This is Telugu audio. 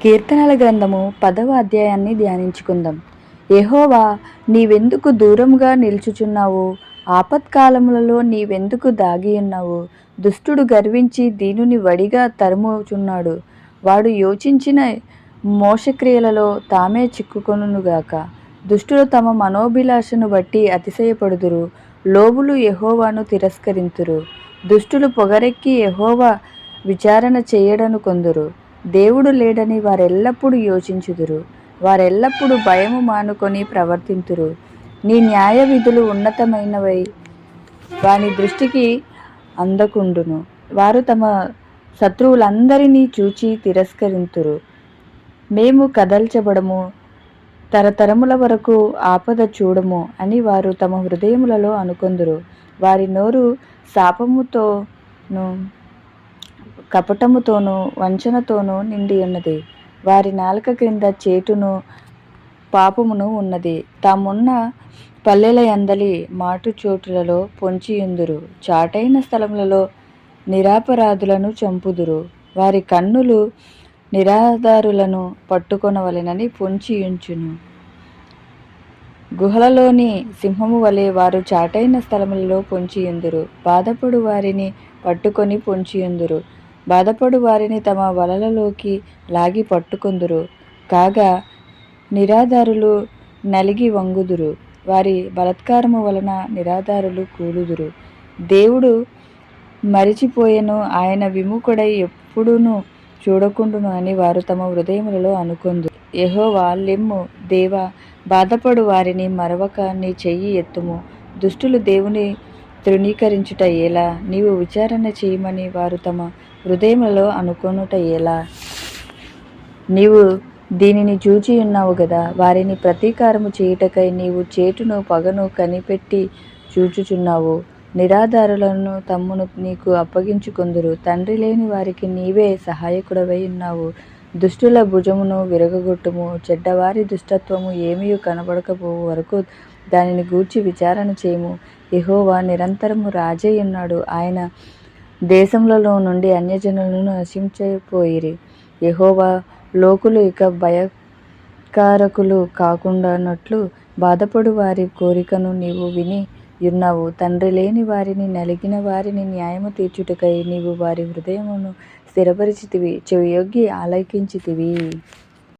కీర్తనల గ్రంథము 10వ అధ్యాయాన్ని ధ్యానించుకుందాం. యెహోవా, నీవెందుకు దూరముగా నిలుచుచున్నావు? ఆపత్కాలములలో నీవెందుకు దాగియున్నావు? దుష్టుడు గర్వించి దీనుని వడిగా తరుముచున్నాడు. వాడు యోచించిన మోసక్రియలలో తామే చిక్కుకొనుగాక. దుష్టులు తమ మనోభిలాషను బట్టి అతిశయపడుదురు. లోబులు యెహోవాను తిరస్కరింతురు. దుష్టులు పొగరెక్కి యెహోవా విచారణ చేయడనుకొందురు. దేవుడు లేడని వారెల్లప్పుడూ యోచించుదురు. వారెల్లప్పుడూ భయము మానుకొని ప్రవర్తింతురు. నీ న్యాయ విధులు ఉన్నతమైనవై వాని దృష్టికి అందకుండును. వారు తమ శత్రువులందరినీ చూచి తిరస్కరింతురు. మేము కదల్చబడము, తరతరముల వరకు ఆపద చూడము అని వారు తమ హృదయములలో అనుకొందురు. వారి నోరు శాపముతోనూ కపటముతోనూ వంచనతోనూ నిండి ఉన్నది. వారి నాలుక క్రింద చేటును పాపమును ఉన్నది. తామున్న పల్లెల యందలి మాటుచోటులలో పొంచియుందురు. చాటైన స్థలములలో నిరపరాధులను చంపుదురు. వారి కన్నులు నిరాధారులను పట్టుకొనవలెనని పొంచియుంచును. గుహలలోని సింహము వలె వారు చాటైన స్థలములలో పొంచియుందురు. బాధపడు వారిని పట్టుకొని పొంచియుందురు. బాధపడు వారిని తమ వలలలోకి లాగి పట్టుకొందురు. కాగా నిరాధారులు నలిగి వంగుదురు. వారి బలాత్కారము వలన నిరాధారులు కూలుదురు. దేవుడు మరిచిపోయెను, ఆయన విముఖుడై ఎప్పుడునూ చూడకుండును అని వారు తమ హృదయములలో అనుకొందురు. యెహోవా, లెమ్ము, దేవా, బాధపడు వారిని మరవక నీ చెయ్యి ఎత్తుము. దుష్టులు దేవుని తృణీకరించుట ఎలా? నీవు విచారణ చేయమని వారు తమ హృదయములలో అనుకొనుట ఎలా? నీవు దీనిని చూచియున్నావు గదా. వారిని ప్రతీకారము చేయుటకై నీవు చేటును పగను కనిపెట్టి చూచుచున్నావు. నిరాధారులను తమ్మును నీకు అప్పగించుకొందురు. తండ్రి లేని వారికి నీవే సహాయకుడవై ఉన్నావు. దుష్టుల భుజమును విరగగొట్టుము. చెడ్డవారి దుష్టత్వము ఏమీ కనబడకపోవు వరకు దానిని గూర్చి విచారణ చేయుము. యెహోవా నిరంతరము రాజై ఉన్నాడు. ఆయన దేశములలో నుండి అన్యజనులను నశించిపోయిరి. యెహోవా, లోకులు ఇక భయకారకులు కాకుండానట్లు బాధపడు వారి కోరికను నీవు విని యున్నావు. తండ్రి లేని వారిని, నలిగిన వారిని న్యాయము తీర్చుటకై నీవు వారి హృదయమును స్థిరపరిచితివి. చెవియొగ్గి ఆలకించితివి.